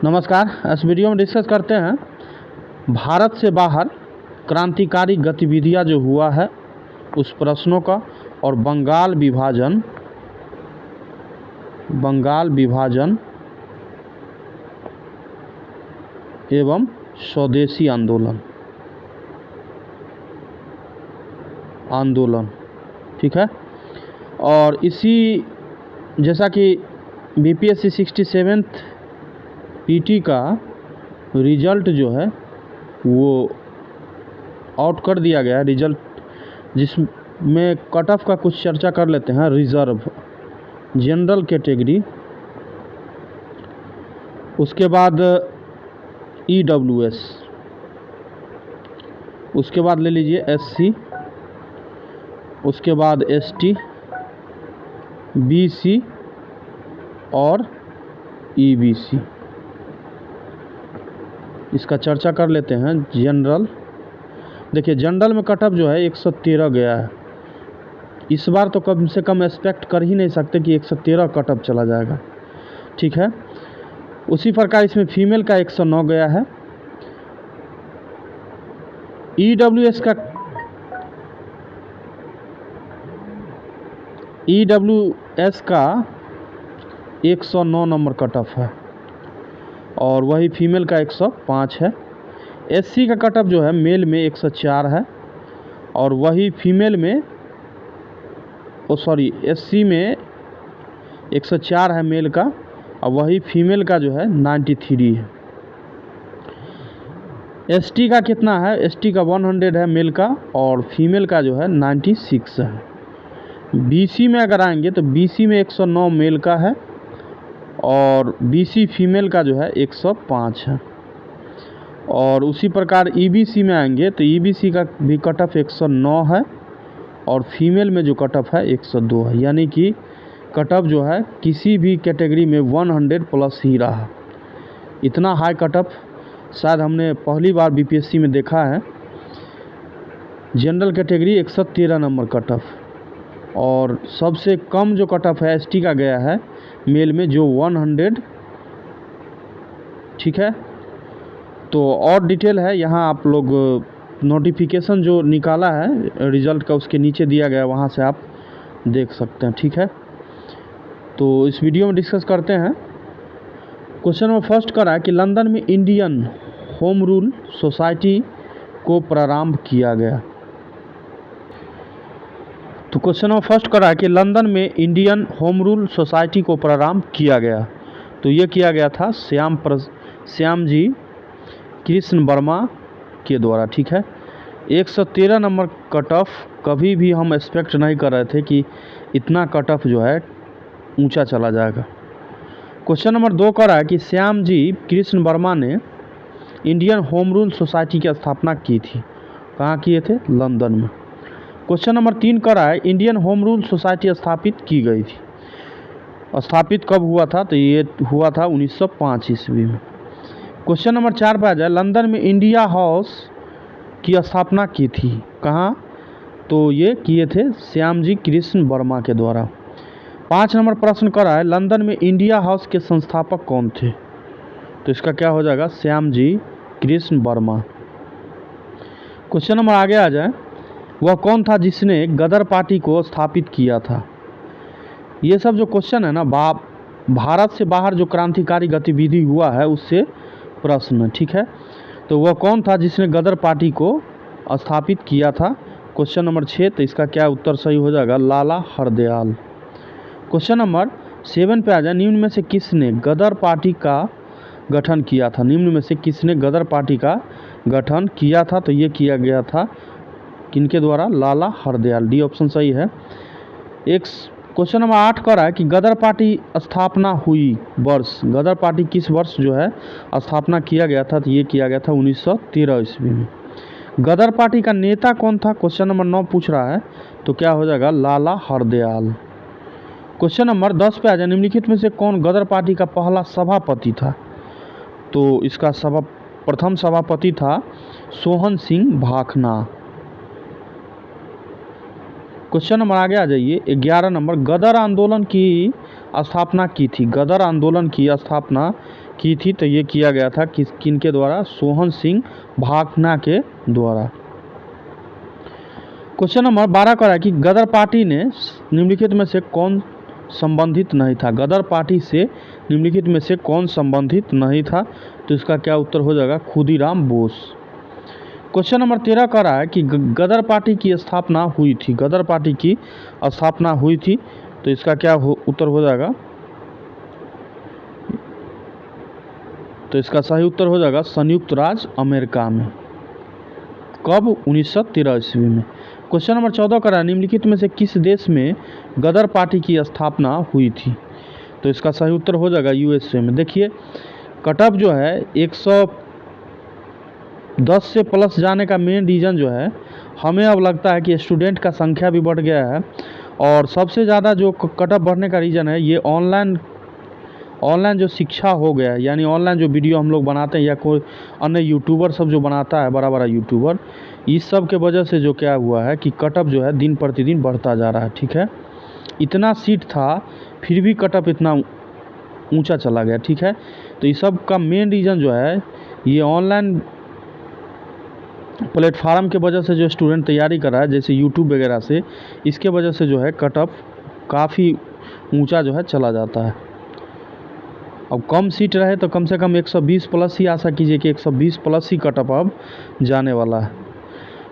नमस्कार। इस वीडियो में डिस्कस करते हैं भारत से बाहर क्रांतिकारी गतिविधियां जो हुआ है उस प्रश्नों का और बंगाल विभाजन एवं स्वदेशी आंदोलन। ठीक है। और इसी जैसा कि बीपीएससी 67th पीटी का रिजल्ट जो है वो आउट कर दिया गया है रिजल्ट, जिसमें कट ऑफ का कुछ चर्चा कर लेते हैं। रिजर्व, जनरल कैटेगरी, उसके बाद ईडब्ल्यूएस, उसके बाद ले लीजिए एससी, उसके बाद एसटी, बीसी और ईबीसी। इसका चर्चा कर लेते हैं। जनरल, देखिए जनरल में कट ऑफ जो है 113 गया है। इस बार तो कम से कम एक्सपेक्ट कर ही नहीं सकते कि 113 कट ऑफ चला जाएगा। ठीक है। उसी प्रकार इसमें फीमेल का 109 गया है। ईडब्ल्यूएस का 109 नंबर कट ऑफ है और वही फीमेल का 105 है। एससी का कट ऑफ जो है मेल में 104 है और वही फीमेल में एससी में 104 है मेल का और वही फीमेल का जो है 93 है। एसटी का कितना है? एसटी का 100 है मेल का और फीमेल का जो है 96 है। बीसी में अगर आएंगे तो बीसी में 109 मेल का है और बीसी फीमेल का जो है 105 है। और उसी प्रकार ईबीसी में आएंगे तो ईबीसी का भी कट ऑफ 109 है और फीमेल में जो कट ऑफ है 102 है। यानी कि कट ऑफ जो है किसी भी कैटेगरी में 100 प्लस ही रहा। इतना हाई कट ऑफ शायद हमने पहली बार बीपीएससी में देखा है। General category 113 number cut off और सबसे कम जो कट ऑफ है एसटी का गया है मेल में जो 100। ठीक है। तो और डिटेल है यहाँ, आप लोग नोटिफिकेशन जो निकाला है रिज़ल्ट का उसके नीचे दिया गया, वहाँ से आप देख सकते हैं। ठीक है। तो इस वीडियो में डिस्कस करते हैं। क्वेश्चन नंबर फर्स्ट करा है कि लंदन में इंडियन होम रूल सोसाइटी को प्रारंभ किया गया। तो क्वेश्चन नंबर फर्स्ट करा है कि लंदन में इंडियन होम रूल सोसाइटी को प्रारंभ किया गया। तो ये किया गया था श्याम जी कृष्ण वर्मा के द्वारा। ठीक है। 113 नंबर कट ऑफ कभी भी हम एक्सपेक्ट नहीं कर रहे थे कि इतना कट ऑफ जो है ऊंचा चला जाएगा। क्वेश्चन नंबर 2 कह रहा है कि श्याम जी कृष्ण वर्मा ने इंडियन होम रूल सोसाइटी की स्थापना की थी। कहाँ किए थे? लंदन में। क्वेश्चन नंबर 3 कह रहा है इंडियन होम रूल सोसाइटी स्थापित की गई थी। स्थापित कब हुआ था? तो ये हुआ था 1905 ईस्वी में। क्वेश्चन नंबर 4 पे आ जाए, लंदन में इंडिया हाउस की स्थापना की थी। कहाँ? तो ये किए थे श्याम जी कृष्ण वर्मा के द्वारा। 5 नंबर प्रश्न करा है लंदन में इंडिया हाउस के संस्थापक कौन थे? तो इसका क्या हो जाएगा? श्याम जी कृष्ण वर्मा। क्वेश्चन नंबर आगे आ जाए, वह कौन था जिसने गदर पार्टी को स्थापित किया था? ये सब जो क्वेश्चन है ना, भारत से बाहर जो क्रांतिकारी गतिविधि हुआ है उससे प्रश्न। ठीक है। तो वह कौन था जिसने गदर पार्टी को स्थापित किया था? Question number 6। तो इसका क्या उत्तर सही हो जाएगा? लाला हरदयाल। क्वेश्चन नंबर 7 पे आ जाए, निम्न में से किसने गदर पार्टी का गठन किया था? निम्न में से किसने गदर पार्टी का गठन किया था? तो ये किया गया था किनके द्वारा? लाला हरदयाल। डी ऑप्शन सही है। एक क्वेश्चन नंबर 8 कर रहा है कि गदर पार्टी स्थापना हुई वर्ष, गदर पार्टी किस वर्ष जो है स्थापना किया गया था? तो ये किया गया था 1913 ईस्वी में। गदर पार्टी का नेता कौन था? क्वेश्चन नंबर 9 पूछ रहा है। तो क्या हो जाएगा? लाला हरदयाल। क्वेश्चन नंबर 10 पे आ जाए, निम्नलिखित में से कौन गदर पार्टी का पहला सभापति था? तो इसका प्रथम सभापति था सोहन सिंह भाखना। क्वेश्चन नंबर आगे आ जाइए 11 नंबर, गदर आंदोलन की स्थापना की थी। गदर आंदोलन की स्थापना की थी। तो ये किया गया था किनके द्वारा? सोहन सिंह भाकना के द्वारा। क्वेश्चन नंबर 12 का है कि गदर पार्टी ने निम्नलिखित में से कौन संबंधित नहीं था? गदर पार्टी से निम्नलिखित में से कौन संबंधित नहीं था? तो इसका क्या उत्तर हो जाएगा? खुदीराम बोस। क्वेश्चन नंबर 13 का रहा है कि गदर पार्टी की स्थापना हुई थी। गदर पार्टी की स्थापना हुई थी, तो इसका क्या उत्तर हो जाएगा? तो इसका सही उत्तर हो जाएगा संयुक्त राज्य अमेरिका में। कब? 1913 ईस्वी में। क्वेश्चन नंबर 14 का रहा है निम्नलिखित में से किस देश में गदर पार्टी की स्थापना हुई थी? तो इसका सही उत्तर हो जाएगा यूएसए में। देखिए कटअप जो है 110 से प्लस जाने का मेन रीज़न जो है, हमें अब लगता है कि स्टूडेंट का संख्या भी बढ़ गया है, और सबसे ज़्यादा जो कटअप बढ़ने का रीज़न है ये ऑनलाइन जो शिक्षा हो गया है, यानी ऑनलाइन जो वीडियो हम लोग बनाते हैं या कोई अन्य यूट्यूबर सब जो बनाता है, बड़ा बड़ा यूट्यूबर, इस सब के वजह से जो क्या हुआ है कि कटअप जो है दिन प्रतिदिन बढ़ता जा रहा है। ठीक है, इतना सीट था फिर भी कटअप इतना ऊंचा चला गया। ठीक है, तो इस सब का मेन रीज़न जो है ये ऑनलाइन प्लेटफार्म के वजह से जो स्टूडेंट तैयारी कर रहा है, जैसे यूट्यूब वगैरह से, इसके वजह से जो है कटअप काफ़ी ऊंचा जो है चला जाता है। अब कम सीट रहे तो कम से कम 120 प्लस ही आशा कीजिए कि 120 प्लस ही कटअप अब जाने वाला है।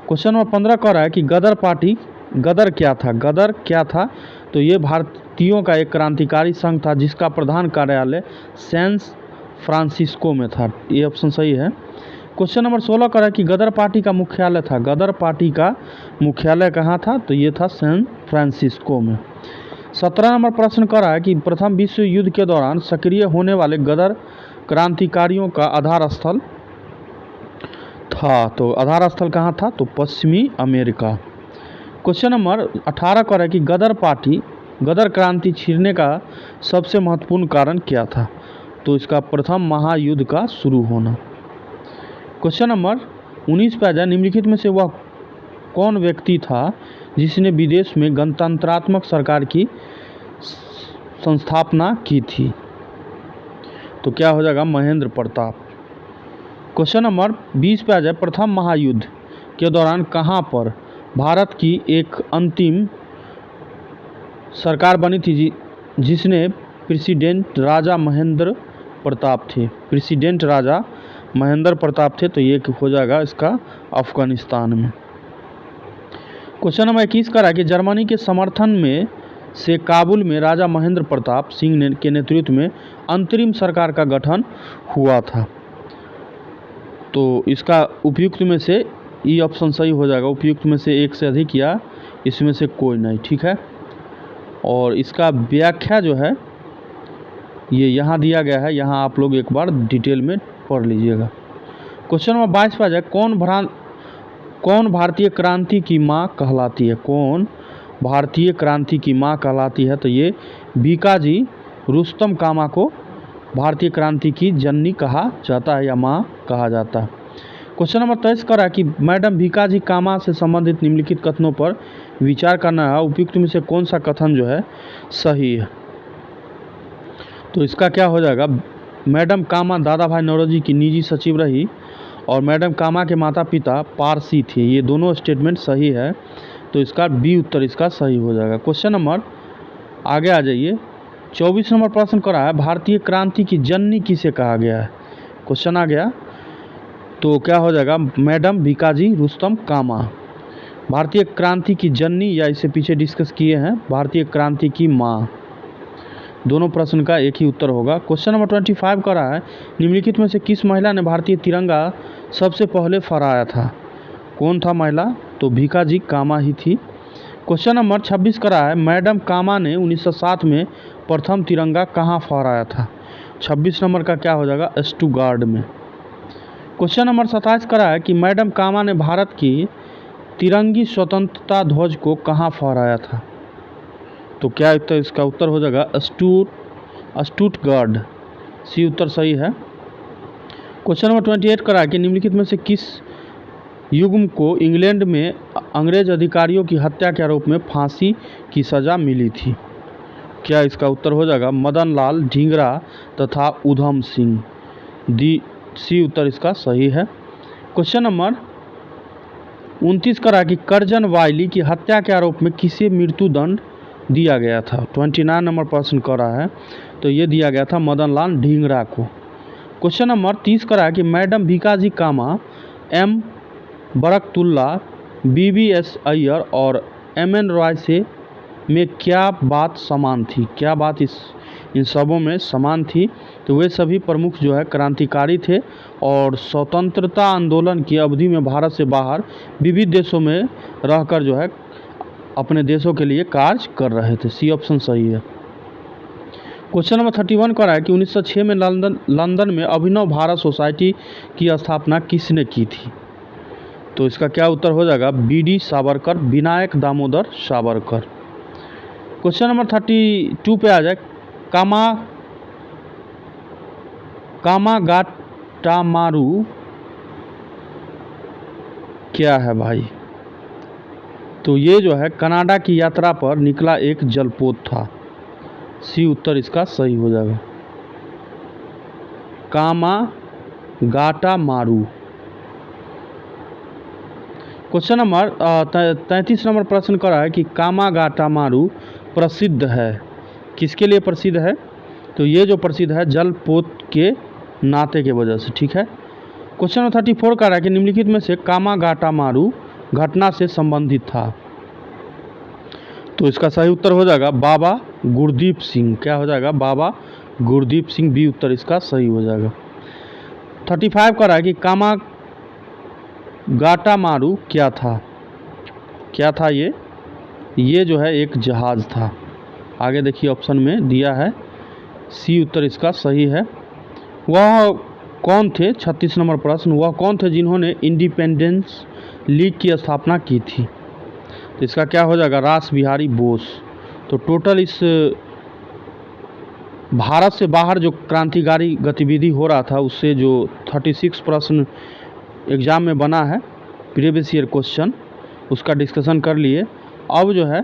क्वेश्चन नंबर 15 कह रहा है कि गदर पार्टी, गदर क्या था? गदर क्या था? तो ये भारतीयों का एक क्रांतिकारी संघ था जिसका प्रधान कार्यालय सैन फ्रांसिस्को में था। ये ऑप्शन सही है। क्वेश्चन नंबर 16 कह रहा है कि गदर पार्टी का मुख्यालय था, गदर पार्टी का मुख्यालय कहाँ था? तो ये था सैन फ्रांसिस्को में। 17 नंबर प्रश्न कर रहा है कि प्रथम विश्व युद्ध के दौरान सक्रिय होने वाले गदर क्रांतिकारियों का आधार स्थल था। तो आधार स्थल कहाँ था? तो पश्चिमी अमेरिका। क्वेश्चन नंबर 18 कर रहा है कि गदर क्रांति छिड़ने का सबसे महत्वपूर्ण कारण क्या था? तो इसका प्रथम महायुद्ध का शुरू होना। क्वेश्चन नंबर 19 पे आ जाए निम्नलिखित में से वह कौन व्यक्ति था जिसने विदेश में गणतंत्रात्मक सरकार की संस्थापना की थी? तो क्या हो जाएगा? महेंद्र प्रताप। क्वेश्चन नंबर 20 पे आ जाए प्रथम महायुद्ध के दौरान कहाँ पर भारत की एक अंतिम सरकार बनी थी जिसने प्रेसिडेंट राजा महेंद्र प्रताप थे? प्रेसिडेंट राजा महेंद्र प्रताप थे, तो ये हो जाएगा इसका अफगानिस्तान में। क्वेश्चन नंबर 21 का है कि जर्मनी के समर्थन में से काबुल में राजा महेंद्र प्रताप सिंह के नेतृत्व में अंतरिम सरकार का गठन हुआ था। तो इसका उपयुक्त में से ये ऑप्शन सही हो जाएगा। उपयुक्त में से एक से अधिक या इसमें से कोई नहीं। ठीक है, और इसका व्याख्या जो है ये यहाँ दिया गया है, यहाँ आप लोग एक बार डिटेल में पढ़ लीजिएगा। क्वेश्चन नंबर 22 पे आ जाए कौन भारतीय क्रांति की माँ कहलाती है? कौन भारतीय क्रांति की माँ कहलाती है? तो ये बीकाजी रुस्तम कामा को भारतीय क्रांति की जननी कहा जाता है या माँ कहा जाता है। क्वेश्चन नंबर 23 कर रहा है कि मैडम भीकाजी कामा से संबंधित निम्नलिखित कथनों पर विचार करना है, उपयुक्त में से कौन सा कथन जो है सही है? तो इसका क्या हो जाएगा? मैडम कामा दादा भाई नौरोजी की निजी सचिव रही और मैडम कामा के माता पिता पारसी थे। ये दोनों स्टेटमेंट सही है, तो इसका बी उत्तर इसका सही हो जाएगा। क्वेश्चन नंबर आगे आ जाइए। 24 नंबर प्रश्न करा है भारतीय क्रांति की जननी किसे कहा गया है? क्वेश्चन आ गया, तो क्या हो जाएगा? मैडम भीकाजी रुस्तम कामा। भारतीय क्रांति की जननी या इससे पीछे डिस्कस किए हैं भारतीय क्रांति की माँ। दोनों प्रश्न का एक ही उत्तर होगा। क्वेश्चन नंबर 25 का रहा है निम्नलिखित में से किस महिला ने भारतीय तिरंगा सबसे पहले फहराया था? कौन था महिला? तो भीकाजी कामा ही थी। क्वेश्चन नंबर 26 का रहा है मैडम कामा ने 1907 में प्रथम तिरंगा कहाँ फहराया था? 26 नंबर का क्या हो जाएगा? स्टुटगार्ट में। क्वेश्चन नंबर 27 का रहा है कि मैडम कामा ने भारत की तिरंगी स्वतंत्रता ध्वज को कहाँ फहराया था? तो क्या इसका उत्तर हो जाएगा? स्टुटगार्ट। सी उत्तर सही है। क्वेश्चन नंबर 28 का रहा है कि निम्नलिखित में से किस युग्म को इंग्लैंड में अंग्रेज अधिकारियों की हत्या के आरोप में फांसी की सज़ा मिली थी? क्या इसका उत्तर हो जाएगा? मदन लाल ढींगरा तथा उधम सिंह। डी सी उत्तर इसका सही है। क्वेश्चन नंबर 29 करा कि करजन वायली की हत्या के आरोप में किसे मृत्युदंड दिया गया था। 29 नंबर प्रश्न करा है, तो ये दिया गया था मदन लाल ढींगरा को। क्वेश्चन नंबर 30 करा कि मैडम भीकाजी कामा, एम बरकतुल्ला, BBS अय्यर और MN रॉय से में क्या बात समान थी। क्या बात इन सबों में समान थी, तो वे सभी प्रमुख जो है क्रांतिकारी थे और स्वतंत्रता आंदोलन की अवधि में भारत से बाहर विविध देशों में रहकर जो है अपने देशों के लिए कार्य कर रहे थे। सी ऑप्शन सही है। क्वेश्चन नंबर 31 का है कि 1906 में लंदन में अभिनव भारत सोसाइटी की स्थापना किसने की थी। तो इसका क्या उत्तर हो जाएगा, BD Savarkar, Vinayak Damodar Savarkar. Question number 32 पे आ जाए, कामागाटामारू क्या है भाई। तो ये जो है कनाडा की यात्रा पर निकला एक जलपोत था। सी उत्तर इसका सही हो जाएगा, कामागाटामारू। क्वेश्चन नंबर 33 नंबर प्रश्न करा है कि कामागाटामारू प्रसिद्ध है, किसके लिए प्रसिद्ध है। तो ये जो प्रसिद्ध है जलपोत के नाते के वजह से। ठीक है। क्वेश्चन नंबर 34 करा है कि निम्नलिखित में से कामागाटामारू घटना से संबंधित था। तो इसका सही उत्तर हो जाएगा बाबा गुरदीप सिंह। क्या हो जाएगा, बाबा गुरदीप सिंह। बी उत्तर इसका सही हो जाएगा। 35 करा है कि कामागाटामारू क्या था। क्या था ये जो है एक जहाज़ था। आगे देखिए ऑप्शन में दिया है, सी उत्तर इसका सही है। वह कौन थे, 36 नंबर प्रश्न, वह कौन थे जिन्होंने इंडिपेंडेंस लीग की स्थापना की थी। तो इसका क्या हो जाएगा, रास बिहारी बोस। तो टोटल इस भारत से बाहर जो क्रांतिकारी गतिविधि हो रहा था उससे जो 36 प्रश्न एग्ज़ाम में बना है प्रीवियस ईयर क्वेश्चन, उसका डिस्कशन कर लिए। अब जो है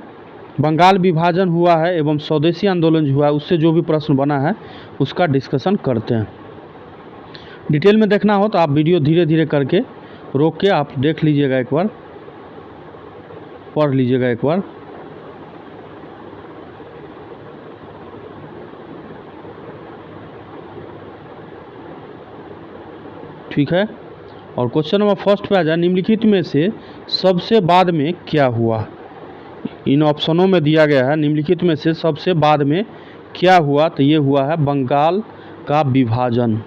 बंगाल विभाजन हुआ है एवं स्वदेशी आंदोलन हुआ है, उससे जो भी प्रश्न बना है उसका डिस्कशन करते हैं। डिटेल में देखना हो तो आप वीडियो धीरे धीरे करके रोक के आप देख लीजिएगा, एक बार पढ़ लीजिएगा एक बार। ठीक है। और क्वेश्चन नंबर फर्स्ट पे आ जाए, निम्नलिखित में से सबसे बाद में क्या हुआ। इन ऑप्शनों में दिया गया है निम्नलिखित में से सबसे बाद में क्या हुआ। तो ये हुआ है बंगाल का विभाजन।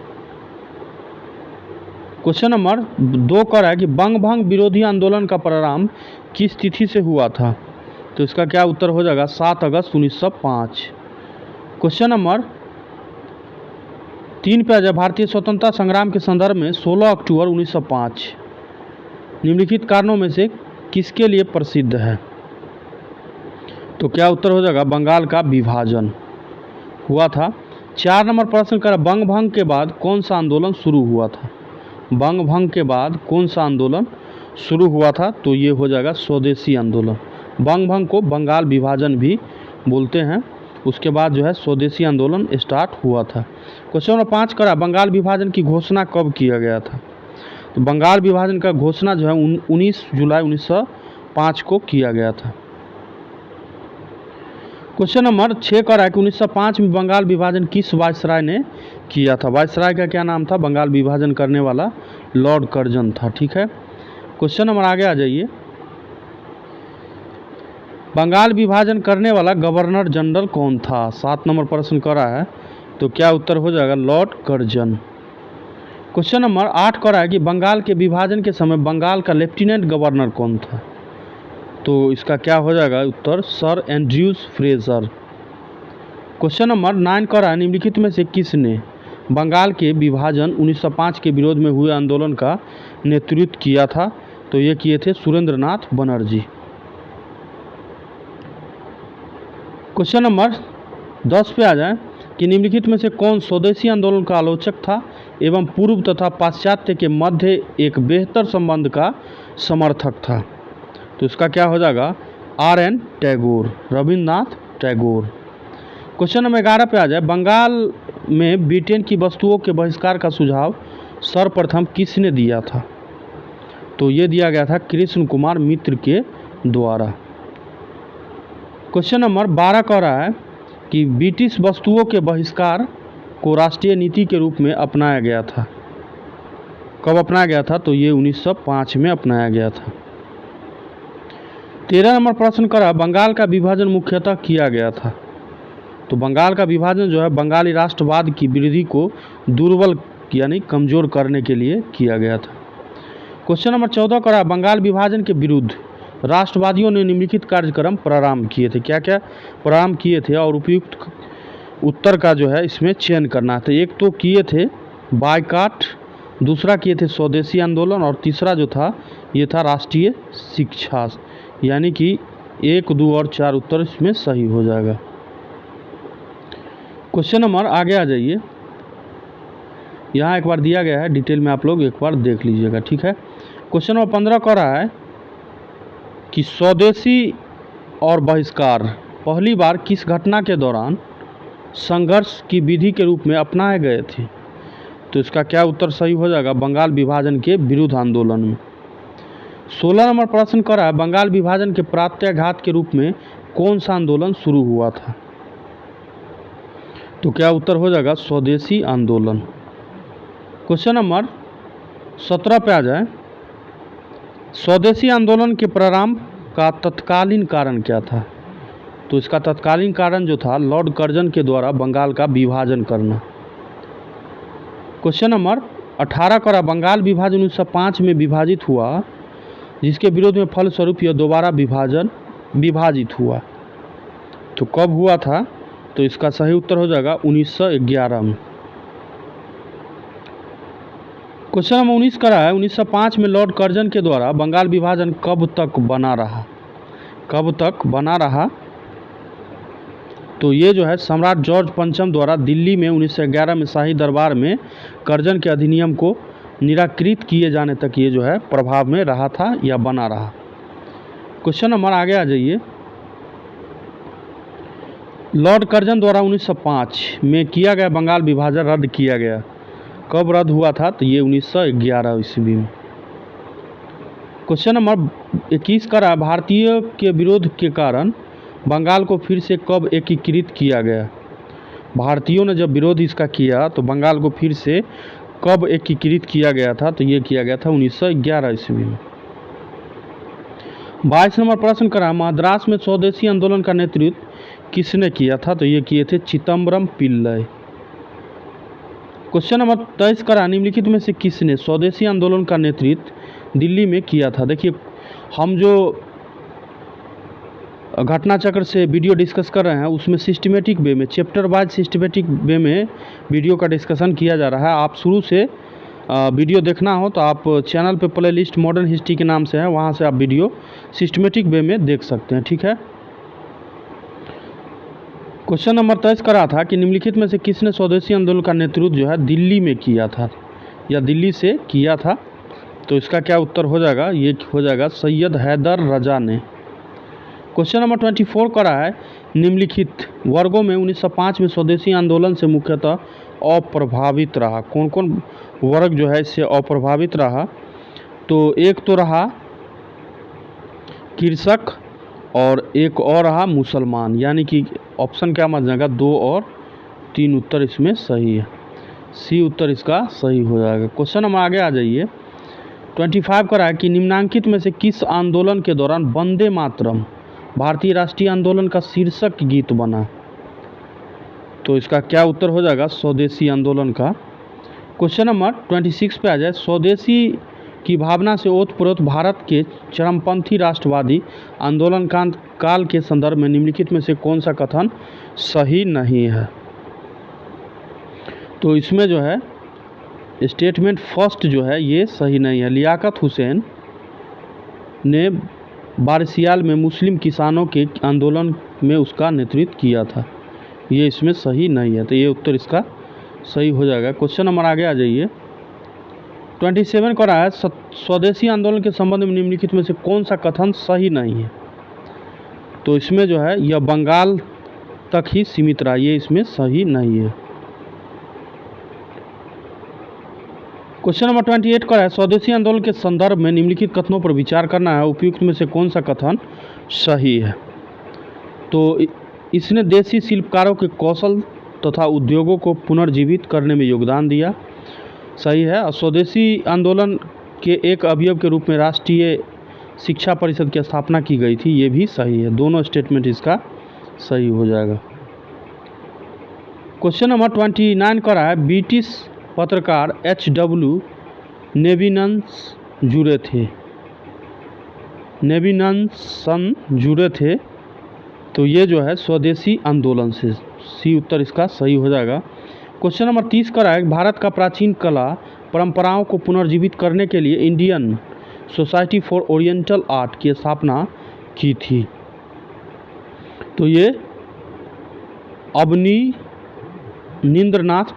क्वेश्चन नंबर 2 कर है कि बंग भंग विरोधी आंदोलन का प्रारंभ किस तिथि से हुआ था। तो इसका क्या उत्तर हो जाएगा, 7 अगस्त 1905। क्वेश्चन नंबर 3 पे आ जाए, भारतीय स्वतंत्रता संग्राम के संदर्भ में 16 अक्टूबर 1905 निम्नलिखित कारणों में से किसके लिए प्रसिद्ध है। तो क्या उत्तर हो जाएगा, बंगाल का विभाजन हुआ था। 4 नंबर प्रश्न कर, बंग भंग के बाद कौन सा आंदोलन शुरू हुआ था। बंग भंग के बाद कौन सा आंदोलन शुरू हुआ था। तो ये हो जाएगा स्वदेशी आंदोलन। बंग भंग को बंगाल विभाजन भी बोलते हैं। उसके बाद जो है स्वदेशी आंदोलन स्टार्ट हुआ था। क्वेश्चन नंबर 5 करा, बंगाल विभाजन की घोषणा कब किया गया था। तो बंगाल विभाजन का घोषणा जो है 19 जुलाई 1905 को किया गया था। क्वेश्चन नंबर 6 का है कि 1905 में बंगाल विभाजन किस वायसराय ने किया था। वायसराय का क्या नाम था, बंगाल विभाजन करने वाला लॉर्ड कर्जन था। ठीक है। क्वेश्चन नंबर आगे आ जाइए, बंगाल विभाजन करने वाला गवर्नर जनरल कौन था। 7 नंबर प्रश्न करा है, तो क्या उत्तर हो जाएगा, लॉर्ड कर्जन। क्वेश्चन नंबर 8 करा है कि बंगाल के विभाजन के समय बंगाल का लेफ्टिनेंट गवर्नर कौन था। तो इसका क्या हो जाएगा उत्तर, sir Andrews Fraser. Question number 9 करा है, निम्नलिखित में से किसने बंगाल के विभाजन 1905 के विरोध में हुए आंदोलन का नेतृत्व किया था। तो ये किए थे सुरेंद्र नाथ बनर्जी। क्वेश्चन नंबर 10 पे आ जाए कि निम्नलिखित में से कौन स्वदेशी आंदोलन का आलोचक था एवं पूर्व तथा पाश्चात्य के मध्य एक बेहतर संबंध का समर्थक था। तो इसका क्या हो जाएगा, RN Tagore, Rabindranath Tagore. Question number 11 पे आ जाए, बंगाल में ब्रिटेन की वस्तुओं के बहिष्कार का सुझाव सर्वप्रथम किसने दिया था? तो ये दिया गया था कृष्ण कुमार मित्र के द्वारा। क्वेश्चन नंबर 12 कह रहा है कि ब्रिटिश वस्तुओं के बहिष्कार को राष्ट्रीय नीति के रूप में अपनाया गया था। कब अपनाया गया था? तो ये 1905 में अपनाया गया था। 13 नंबर प्रश्न करा, बंगाल का विभाजन मुख्यतः किया गया था। तो बंगाल का विभाजन जो है बंगाली राष्ट्रवाद की वृद्धि को दुर्बल यानी कमज़ोर करने के लिए किया गया था। क्वेश्चन नंबर 14 करा, बंगाल विभाजन के विरुद्ध राष्ट्रवादियों ने निम्नलिखित कार्यक्रम प्रारंभ किए थे। क्या क्या प्रारंभ किए थे और उपयुक्त उत्तर का जो है इसमें चयन करना था। एक तो किए थे बायकाट, दूसरा किए थे स्वदेशी आंदोलन और तीसरा जो था ये था राष्ट्रीय शिक्षा। यानी कि 1, 2 और 4 उत्तर इसमें सही हो जाएगा। क्वेश्चन नंबर आगे आ जाइए, यहाँ एक बार दिया गया है, डिटेल में आप लोग एक बार देख लीजिएगा, ठीक है। क्वेश्चन नंबर 15 कह रहा है कि स्वदेशी और बहिष्कार पहली बार किस घटना के दौरान संघर्ष की विधि के रूप में अपनाए गए थे? तो इसका क्या उत्तर सही हो जाएगा? बंगाल विभाजन के विरुद्ध आंदोलन में। 16 नंबर प्रश्न करा है, बंगाल विभाजन के प्रत्याघात के रूप में कौन सा आंदोलन शुरू हुआ था? तो क्या उत्तर हो जाएगा? स्वदेशी आंदोलन। क्वेश्चन नंबर 17 पे आ जाए, स्वदेशी आंदोलन के प्रारंभ का तत्कालीन कारण क्या था? तो इसका तत्कालीन कारण जो था लॉर्ड कर्जन के द्वारा बंगाल का विभाजन करना। क्वेश्चन नंबर 18 करा, बंगाल विभाजन 1905 में विभाजित हुआ, जिसके विरोध में फलस्वरूप यह दोबारा विभाजित हुआ। तो कब हुआ था? तो इसका सही उत्तर हो जाएगा 1911 में। क्वेश्चन नंबर 19 करा है, 1905 में लॉर्ड कर्जन के द्वारा बंगाल विभाजन कब तक बना रहा? कब तक बना रहा? तो ये जो है सम्राट जॉर्ज पंचम द्वारा दिल्ली में 1911 में शाही दरबार में कर्जन के अधिनियम को निराकृत किए जाने तक ये जो है प्रभाव में रहा था या बना रहा। क्वेश्चन नंबर आगे आ जाइए, लॉर्ड कर्जन द्वारा 1905 में किया गया बंगाल विभाजन रद्द किया गया, कब रद्द हुआ था? तो ये 1911 ईस्वी में। क्वेश्चन नंबर 21 करा, भारतीय के विरोध के कारण बंगाल को फिर से कब एकीकृत किया गया? भारतीयों ने जब विरोध इसका किया तो बंगाल को फिर से कब एकीकृत किया गया था? तो ये किया गया था 1911 ईस्वी में। 22 नंबर प्रश्न करा, मद्रास में स्वदेशी आंदोलन का नेतृत्व किसने किया था? तो ये किए थे चिदम्बरम पिल्लई। क्वेश्चन नंबर 23 करा, निम्नलिखित में से किसने स्वदेशी आंदोलन का नेतृत्व दिल्ली में किया था? देखिए, हम जो घटना चक्र से वीडियो डिस्कस कर रहे हैं उसमें सिस्टमेटिक वे में, चैप्टर वाइज सिस्टमेटिक वे में वीडियो का डिस्कशन किया जा रहा है। आप शुरू से वीडियो देखना हो तो आप चैनल पे प्ले लिस्ट मॉडर्न हिस्ट्री के नाम से है, वहाँ से आप वीडियो सिस्टमेटिक वे में देख सकते हैं, ठीक है। क्वेश्चन नंबर 23 करा था कि निम्नलिखित में से किसने स्वदेशी आंदोलन का नेतृत्व जो है दिल्ली में किया था या दिल्ली से किया था? तो इसका क्या उत्तर हो जाएगा? ये हो जाएगा सैयद हैदर रजा ने। क्वेश्चन नंबर 24 करा है, निम्नलिखित वर्गों में 1905 में स्वदेशी आंदोलन से मुख्यतः अप्रभावित रहा। कौन कौन वर्ग जो है इससे अप्रभावित रहा? तो एक तो रहा कृषक और एक और रहा मुसलमान। यानी कि ऑप्शन क्या बन जाएगा? 2 और 3 उत्तर इसमें सही है, सी उत्तर इसका सही हो जाएगा। क्वेश्चन नंबर आगे आ जाइए, 25 करा है कि निम्नांकित में से किस आंदोलन के दौरान वंदे मातरम भारतीय राष्ट्रीय आंदोलन का शीर्षक गीत बना? तो इसका क्या उत्तर हो जाएगा? स्वदेशी आंदोलन का। क्वेश्चन नंबर 26 पे आ जाए, स्वदेशी की भावना से ओतप्रोत भारत के चरमपंथी राष्ट्रवादी आंदोलन काल के संदर्भ में निम्नलिखित में से कौन सा कथन सही नहीं है? तो इसमें जो है स्टेटमेंट फर्स्ट जो है ये सही नहीं है। लियाकत हुसैन ने बारसियाल में मुस्लिम किसानों के आंदोलन में उसका नेतृत्व किया था, ये इसमें सही नहीं है। तो ये उत्तर इसका सही हो जाएगा। क्वेश्चन नंबर आगे आ जाइए, 27 को रहा है, स्वदेशी आंदोलन के संबंध में निम्नलिखित में से कौन सा कथन सही नहीं है? तो इसमें जो है यह बंगाल तक ही सीमित रहा, ये इसमें सही नहीं है। क्वेश्चन नंबर 28 का है स्वदेशी आंदोलन के संदर्भ में निम्नलिखित कथनों पर विचार करना है, उपयुक्त में से कौन सा कथन सही है। तो इसने देसी शिल्पकारों के कौशल तथा उद्योगों को पुनर्जीवित करने में योगदान दिया, सही है। और स्वदेशी आंदोलन के एक अवयव के रूप में राष्ट्रीय शिक्षा परिषद की स्थापना की गई थी, ये भी सही है। दोनों स्टेटमेंट इसका सही हो जाएगा। क्वेश्चन नंबर 29 का है ब्रिटिश पत्रकार H.W. नेविन्सन जुड़े थे, तो ये जो है स्वदेशी आंदोलन से, सी उत्तर इसका सही हो जाएगा। क्वेश्चन नंबर 30 का है भारत का प्राचीन कला परंपराओं को पुनर्जीवित करने के लिए Indian society for oriental art की स्थापना की थी, तो ये अवनींद्रनाथ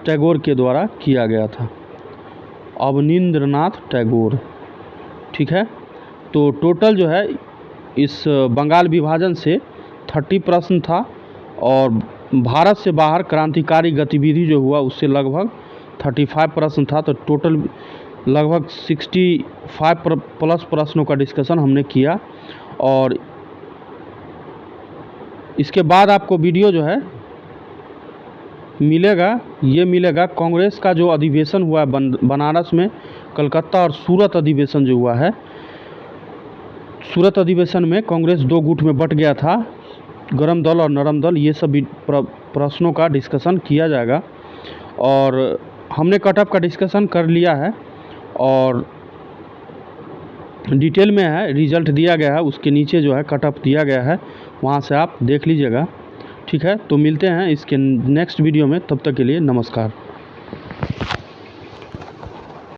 टैगोर के द्वारा किया गया था, अवनींद्रनाथ टैगोर। ठीक है, तो टोटल जो है इस बंगाल विभाजन से 30 प्रश्न था और भारत से बाहर क्रांतिकारी गतिविधि जो हुआ उससे लगभग 35 प्रश्न था, तो टोटल लगभग 65 प्लस प्रश्नों का डिस्कशन हमने किया। और इसके बाद आपको वीडियो जो है मिलेगा, ये मिलेगा कांग्रेस का जो अधिवेशन हुआ है बनारस में, कलकत्ता और सूरत अधिवेशन जो हुआ है, सूरत अधिवेशन में कांग्रेस 2 गुट में बट गया था, गरम दल और नरम दल, ये सभी प्रश्नों का डिस्कशन किया जाएगा। और हमने कटअप का डिस्कशन कर लिया है और डिटेल में है, रिजल्ट दिया गया है, उसके नीचे जो है कटअप दिया गया है, वहाँ से आप देख लीजिएगा। ठीक है, तो मिलते हैं इसके नेक्स्ट वीडियो में, तब तक के लिए नमस्कार।